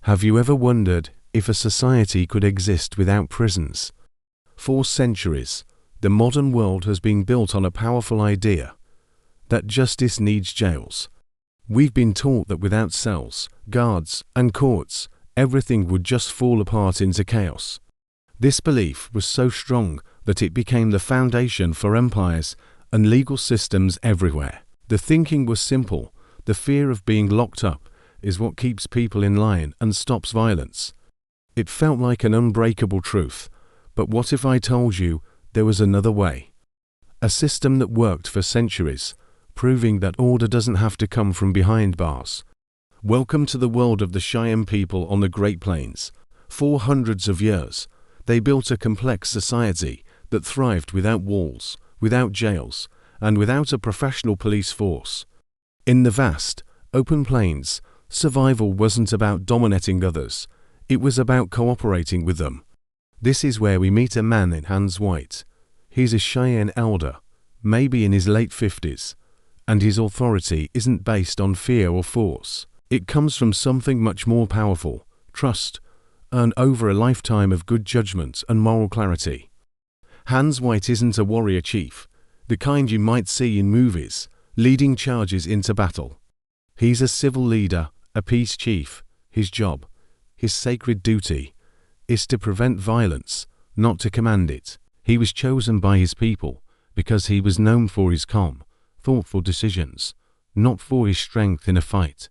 Have you ever wondered if a society could exist without prisons? For centuries, the modern world has been built on a powerful idea that justice needs jails. We've been taught that without cells, guards, and courts, everything would just fall apart into chaos. This belief was so strong that it became the foundation for empires and legal systems everywhere. The thinking was simple: the fear of being locked up is what keeps people in line and stops violence. It felt like an unbreakable truth, but what if I told you there was another way? A system that worked for centuries, proving that order doesn't have to come from behind bars. Welcome to the world of the Cheyenne people on the Great Plains. For hundreds of years, they built a complex society that thrived without walls, without jails, and without a professional police force. In the vast, open plains, survival wasn't about dominating others, it was about cooperating with them. This is where we meet a man in Hans White. He's a Cheyenne elder, maybe in his late 50s, and his authority isn't based on fear or force. It comes from something much more powerful: trust, earned over a lifetime of good judgment and moral clarity. Hans White isn't a warrior chief, the kind you might see in movies, leading charges into battle. He's a civil leader, a peace chief. His job, his sacred duty, is to prevent violence, not to command it. He was chosen by his people because he was known for his calm, thoughtful decisions, not for his strength in a fight.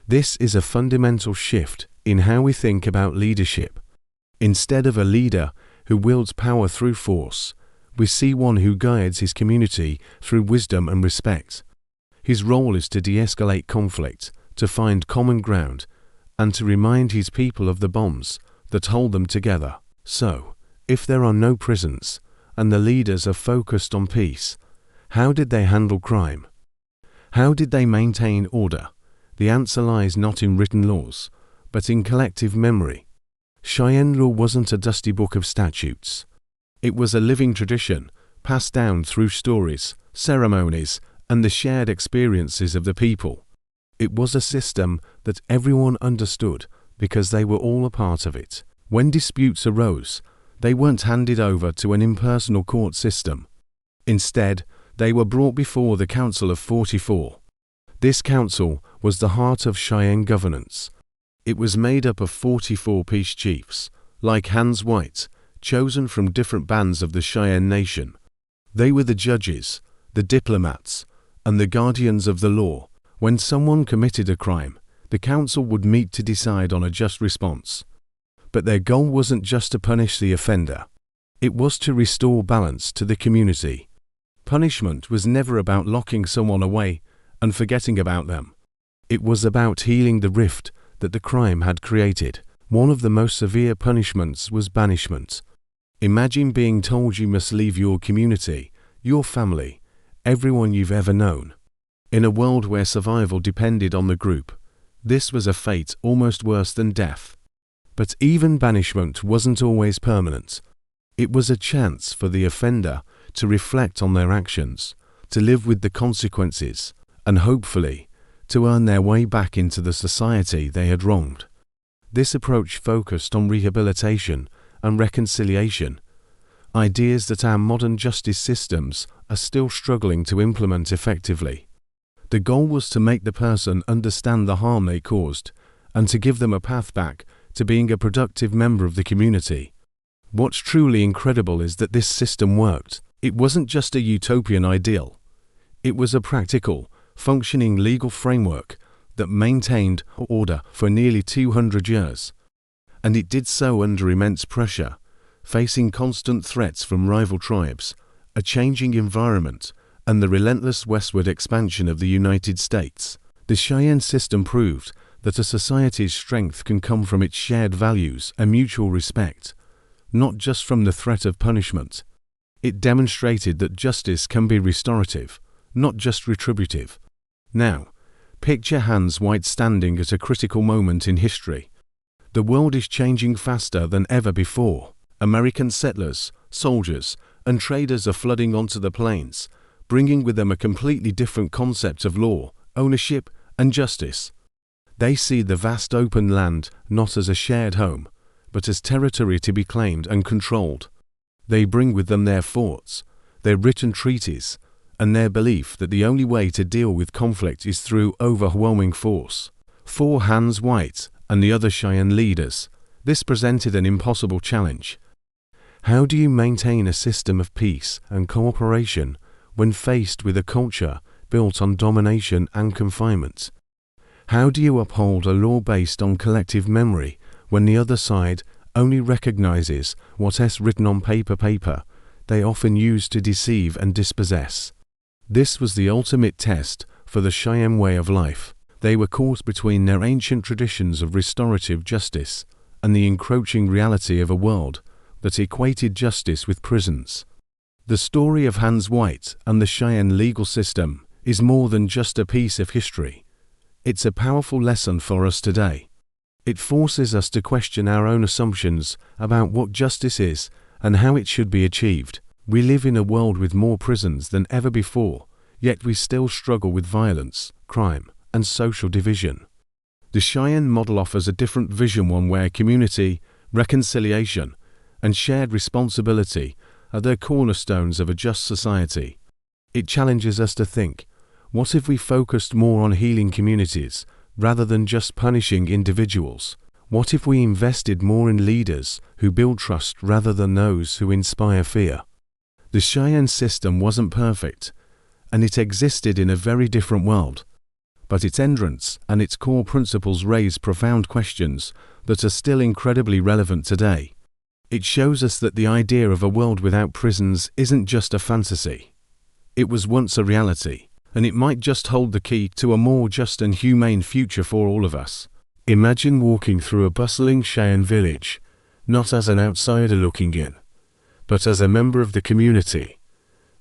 This is a fundamental shift in how we think about leadership. Instead of a leader who wields power through force, we see one who guides his community through wisdom and respect. His role is to de-escalate conflict, to find common ground, and to remind his people of the bonds that hold them together. So, if there are no prisons, and the leaders are focused on peace, how did they handle crime? How did they maintain order? The answer lies not in written laws, but in collective memory. Cheyenne law wasn't a dusty book of statutes. It was a living tradition, passed down through stories, ceremonies, and the shared experiences of the people. It was a system that everyone understood because they were all a part of it. When disputes arose, they weren't handed over to an impersonal court system. Instead, they were brought before the Council of 44. This council was the heart of Cheyenne governance. It was made up of 44 peace chiefs, like Hans White, chosen from different bands of the Cheyenne Nation. They were the judges, the diplomats, and the guardians of the law. When someone committed a crime, the council would meet to decide on a just response. But their goal wasn't just to punish the offender. It was to restore balance to the community. Punishment was never about locking someone away and forgetting about them. It was about healing the rift that the crime had created. One of the most severe punishments was banishment. Imagine being told you must leave your community, your family, everyone you've ever known. In a world where survival depended on the group, this was a fate almost worse than death. But even banishment wasn't always permanent. It was a chance for the offender to reflect on their actions, to live with the consequences, and hopefully, to earn their way back into the society they had wronged. This approach focused on rehabilitation and reconciliation, ideas that our modern justice systems are still struggling to implement effectively. The goal was to make the person understand the harm they caused and to give them a path back to being a productive member of the community. What's truly incredible is that this system worked. It wasn't just a utopian ideal. It was a practical, functioning legal framework that maintained order for nearly 200 years. And it did so under immense pressure, facing constant threats from rival tribes, a changing environment, and the relentless westward expansion of the United States. The Cheyenne system proved that a society's strength can come from its shared values and mutual respect, not just from the threat of punishment. It demonstrated that justice can be restorative, not just retributive. Now, picture Hans White standing at a critical moment in history. The world is changing faster than ever before. American settlers, soldiers, and traders are flooding onto the plains, bringing with them a completely different concept of law, ownership, and justice. They see the vast open land not as a shared home, but as territory to be claimed and controlled. They bring with them their forts, their written treaties, and their belief that the only way to deal with conflict is through overwhelming force. For Hans White and the other Cheyenne leaders, this presented an impossible challenge. How do you maintain a system of peace and cooperation when faced with a culture built on domination and confinement? How do you uphold a law based on collective memory when the other side only recognizes what's written on paper they often use to deceive and dispossess? This was the ultimate test for the Cheyenne way of life. They were caught between their ancient traditions of restorative justice and the encroaching reality of a world that equated justice with prisons. The story of Hans White and the Cheyenne legal system is more than just a piece of history. It's a powerful lesson for us today. It forces us to question our own assumptions about what justice is and how it should be achieved. We live in a world with more prisons than ever before, yet we still struggle with violence, crime, and social division. The Cheyenne model offers a different vision, one where community, reconciliation, and shared responsibility are the cornerstones of a just society. It challenges us to think, what if we focused more on healing communities rather than just punishing individuals? What if we invested more in leaders who build trust rather than those who inspire fear? The Cheyenne system wasn't perfect, and it existed in a very different world. But its entrance and its core principles raise profound questions that are still incredibly relevant today. It shows us that the idea of a world without prisons isn't just a fantasy. It was once a reality, and it might just hold the key to a more just and humane future for all of us. Imagine walking through a bustling Cheyenne village, not as an outsider looking in, but as a member of the community.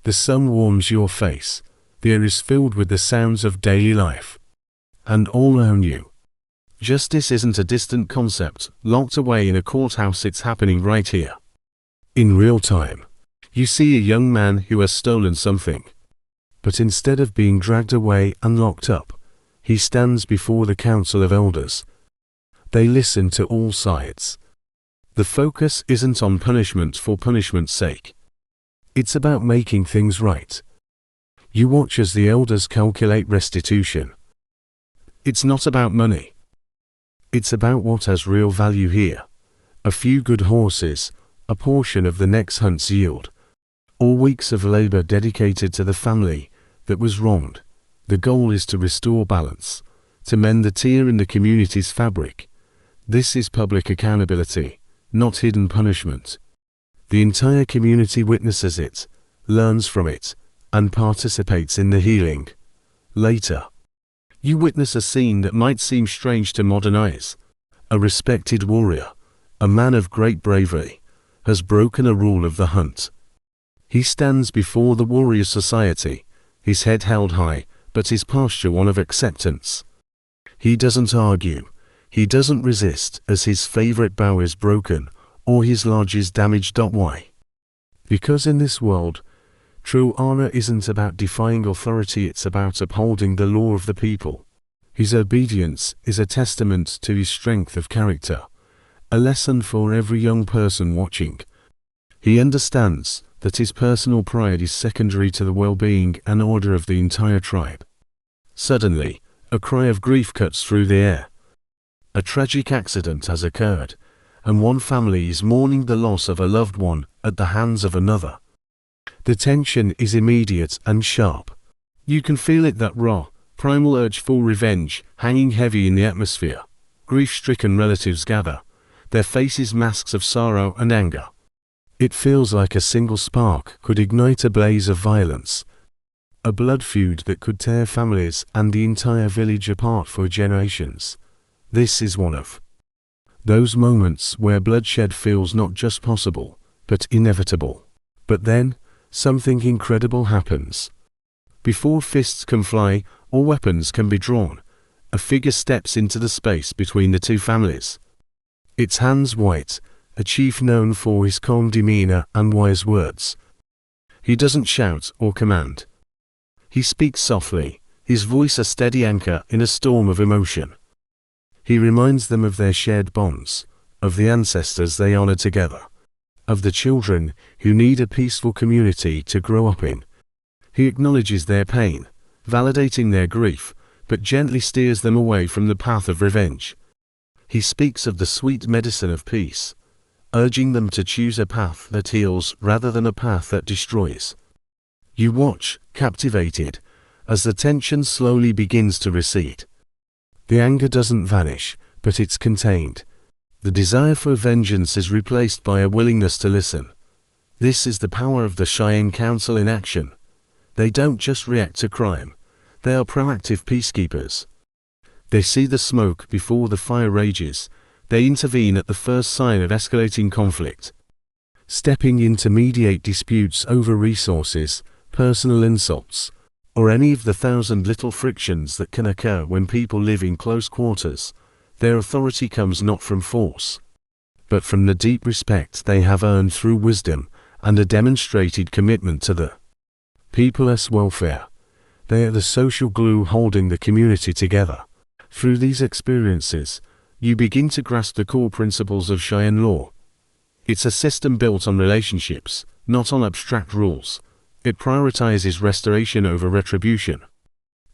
The sun warms your face, the air is filled with the sounds of daily life. And all around you, justice isn't a distant concept locked away in a courthouse, it's happening right here. In real time, you see a young man who has stolen something. But instead of being dragged away and locked up, he stands before the council of elders. They listen to all sides. The focus isn't on punishment for punishment's sake. It's about making things right. You watch as the elders calculate restitution. It's not about money. It's about what has real value here. A few good horses, a portion of the next hunt's yield, or weeks of labor dedicated to the family that was wronged. The goal is to restore balance, to mend the tear in the community's fabric. This is public accountability, not hidden punishment. The entire community witnesses it, learns from it, and participates in the healing. Later, you witness a scene that might seem strange to modern eyes. A respected warrior, a man of great bravery, has broken a rule of the hunt. He stands before the warrior society, his head held high, but his posture one of acceptance. He doesn't argue, he doesn't resist as his favorite bow is broken, or his lodge is damaged. Why? Because in this world, true honor isn't about defying authority, it's about upholding the law of the people. His obedience is a testament to his strength of character, a lesson for every young person watching. He understands that his personal pride is secondary to the well-being and order of the entire tribe. Suddenly, a cry of grief cuts through the air. A tragic accident has occurred, and one family is mourning the loss of a loved one at the hands of another. The tension is immediate and sharp. You can feel it, that raw, primal urge for revenge, hanging heavy in the atmosphere. Grief-stricken relatives gather, their faces masks of sorrow and anger. It feels like a single spark could ignite a blaze of violence. A blood feud that could tear families and the entire village apart for generations. This is one of those moments where bloodshed feels not just possible, but inevitable. But then, something incredible happens. Before fists can fly or weapons can be drawn, a figure steps into the space between the two families. It's Hans White, a chief known for his calm demeanor and wise words. He doesn't shout or command. He speaks softly, his voice a steady anchor in a storm of emotion. He reminds them of their shared bonds, of the ancestors they honor together, of the children who need a peaceful community to grow up in. He acknowledges their pain, validating their grief, but gently steers them away from the path of revenge. He speaks of the sweet medicine of peace, urging them to choose a path that heals rather than a path that destroys. You watch, captivated, as the tension slowly begins to recede. The anger doesn't vanish, but it's contained. The desire for vengeance is replaced by a willingness to listen. This is the power of the Cheyenne Council in action. They don't just react to crime, they are proactive peacekeepers. They see the smoke before the fire rages. They intervene at the first sign of escalating conflict, stepping in to mediate disputes over resources, personal insults, or any of the 1,000 little frictions that can occur when people live in close quarters. Their authority comes not from force, but from the deep respect they have earned through wisdom and a demonstrated commitment to the people's welfare. They are the social glue holding the community together. Through these experiences, you begin to grasp the core principles of Cheyenne law. It's a system built on relationships, not on abstract rules. It prioritizes restoration over retribution,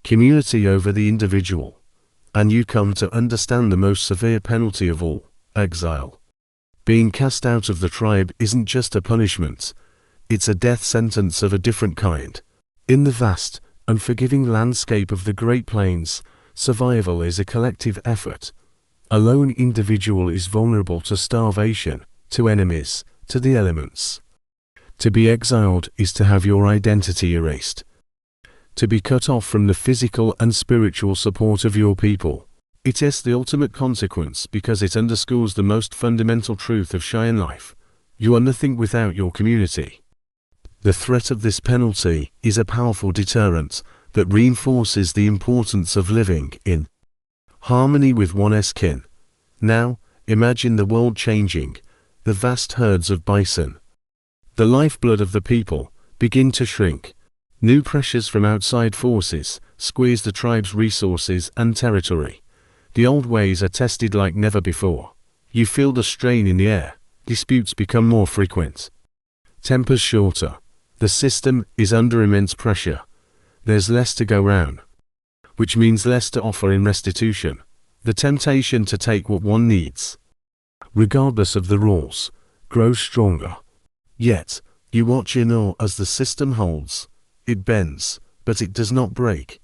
community over the individual, and you come to understand the most severe penalty of all, exile. Being cast out of the tribe isn't just a punishment, it's a death sentence of a different kind. In the vast, unforgiving landscape of the Great Plains, survival is a collective effort. A lone individual is vulnerable to starvation, to enemies, to the elements. To be exiled is to have your identity erased. To be cut off from the physical and spiritual support of your people. It is the ultimate consequence because it underscores the most fundamental truth of Cheyenne life. You are nothing without your community. The threat of this penalty is a powerful deterrent that reinforces the importance of living in harmony with one's kin. Now, imagine the world changing. The vast herds of bison, the lifeblood of the people, begin to shrink. New pressures from outside forces squeeze the tribe's resources and territory. The old ways are tested like never before. You feel the strain in the air. Disputes become more frequent. Tempers shorter. The system is under immense pressure. There's less to go round, which means less to offer in restitution. The temptation to take what one needs, regardless of the rules, grows stronger. Yet, you watch in awe as the system holds. It bends, but it does not break.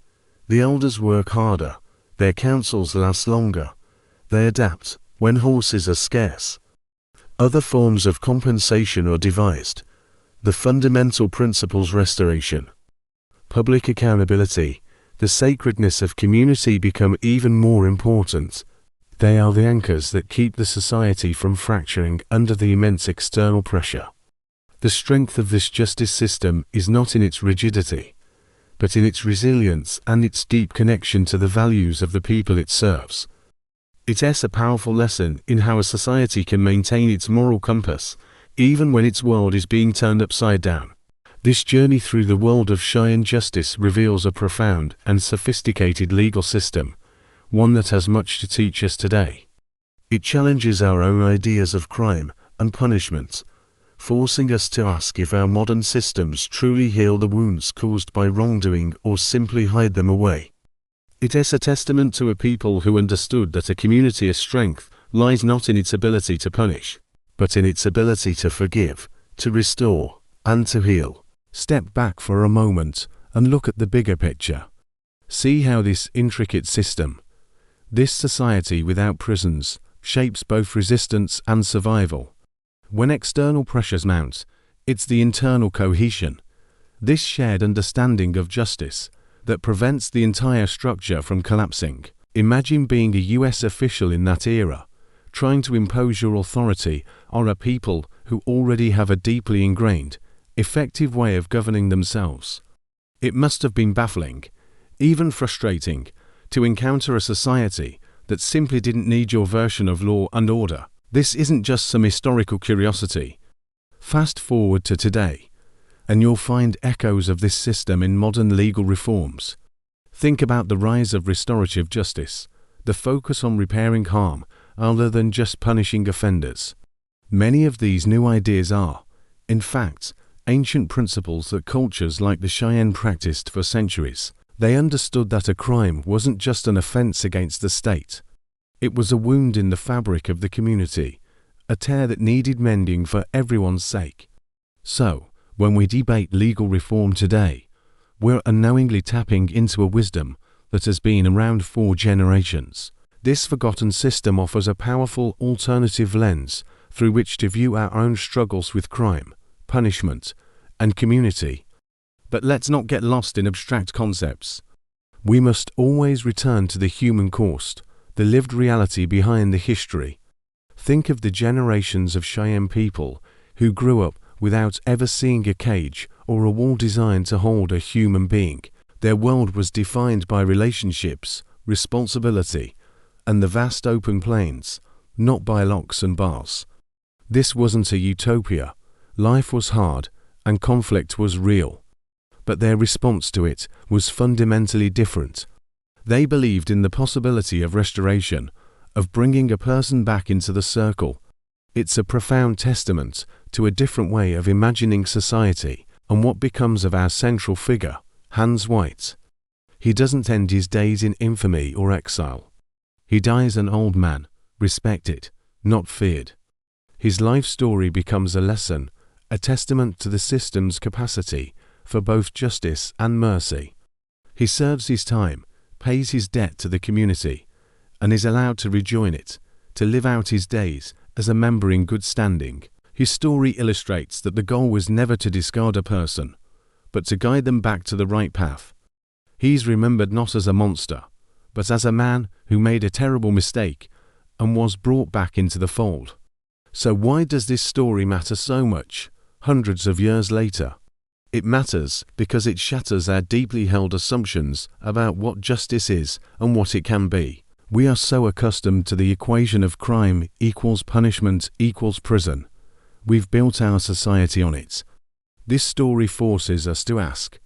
The elders work harder. Their councils last longer. They adapt when horses are scarce. Other forms of compensation are devised. The fundamental principles restoration, public accountability, the sacredness of community become even more important. They are the anchors that keep the society from fracturing under the immense external pressure. The strength of this justice system is not in its rigidity, but in its resilience and its deep connection to the values of the people it serves. It is a powerful lesson in how a society can maintain its moral compass, even when its world is being turned upside down. This journey through the world of Cheyenne justice reveals a profound and sophisticated legal system, one that has much to teach us today. It challenges our own ideas of crime and punishment, forcing us to ask if our modern systems truly heal the wounds caused by wrongdoing or simply hide them away. It is a testament to a people who understood that a community's strength lies not in its ability to punish, but in its ability to forgive, to restore, and to heal. Step back for a moment and look at the bigger picture. See how this intricate system, this society without prisons, shapes both resistance and survival. When external pressures mount, it's the internal cohesion, this shared understanding of justice, that prevents the entire structure from collapsing. Imagine being a US official in that era, trying to impose your authority on a people who already have a deeply ingrained, effective way of governing themselves. It must have been baffling, even frustrating, to encounter a society that simply didn't need your version of law and order. This isn't just some historical curiosity. Fast forward to today, and you'll find echoes of this system in modern legal reforms. Think about the rise of restorative justice, the focus on repairing harm rather than just punishing offenders. Many of these new ideas are, in fact, ancient principles that cultures like the Cheyenne practiced for centuries. They understood that a crime wasn't just an offense against the state. It was a wound in the fabric of the community, a tear that needed mending for everyone's sake. So, when we debate legal reform today, we're unknowingly tapping into a wisdom that has been around for generations. This forgotten system offers a powerful alternative lens through which to view our own struggles with crime, punishment, and community. But let's not get lost in abstract concepts. We must always return to the human cost, the lived reality behind the history. Think of the generations of Cheyenne people who grew up without ever seeing a cage or a wall designed to hold a human being. Their world was defined by relationships, responsibility, and the vast open plains, not by locks and bars. This wasn't a utopia. Life was hard, and conflict was real. But their response to it was fundamentally different. They believed in the possibility of restoration, of bringing a person back into the circle. It's a profound testament to a different way of imagining society and what becomes of our central figure, Hans White. He doesn't end his days in infamy or exile. He dies an old man, respected, not feared. His life story becomes a lesson, a testament to the system's capacity for both justice and mercy. He serves his time, pays his debt to the community, and is allowed to rejoin it, to live out his days as a member in good standing. His story illustrates that the goal was never to discard a person, but to guide them back to the right path. He's remembered not as a monster, but as a man who made a terrible mistake and was brought back into the fold. So why does this story matter so much, hundreds of years later? It matters because it shatters our deeply held assumptions about what justice is and what it can be. We are so accustomed to the equation of crime equals punishment equals prison. We've built our society on it. This story forces us to ask,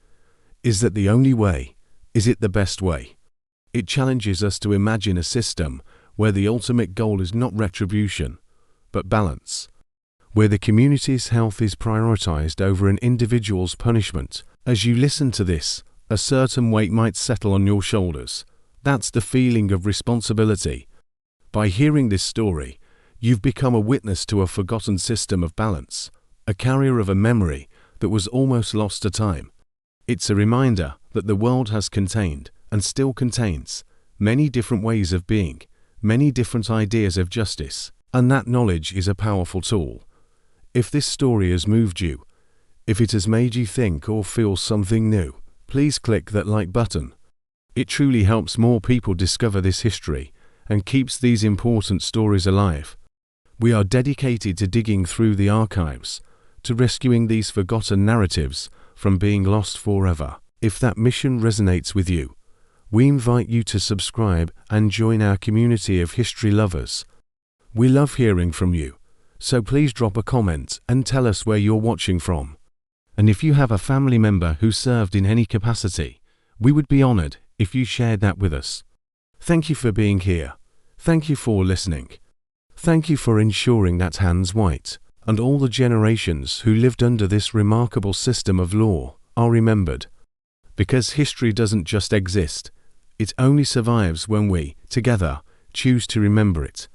is that the only way? Is it the best way? It challenges us to imagine a system where the ultimate goal is not retribution, but balance, where the community's health is prioritized over an individual's punishment. As you listen to this, a certain weight might settle on your shoulders. That's the feeling of responsibility. By hearing this story, you've become a witness to a forgotten system of balance, a carrier of a memory that was almost lost to time. It's a reminder that the world has contained, and still contains, many different ways of being, many different ideas of justice, and that knowledge is a powerful tool. If this story has moved you, if it has made you think or feel something new, please click that like button. It truly helps more people discover this history and keeps these important stories alive. We are dedicated to digging through the archives, to rescuing these forgotten narratives from being lost forever. If that mission resonates with you, we invite you to subscribe and join our community of history lovers. We love hearing from you, so please drop a comment and tell us where you're watching from. And if you have a family member who served in any capacity, we would be honored if you shared that with us. Thank you for being here. Thank you for listening. Thank you for ensuring that Hans White and all the generations who lived under this remarkable system of law are remembered. Because history doesn't just exist, it only survives when we, together, choose to remember it.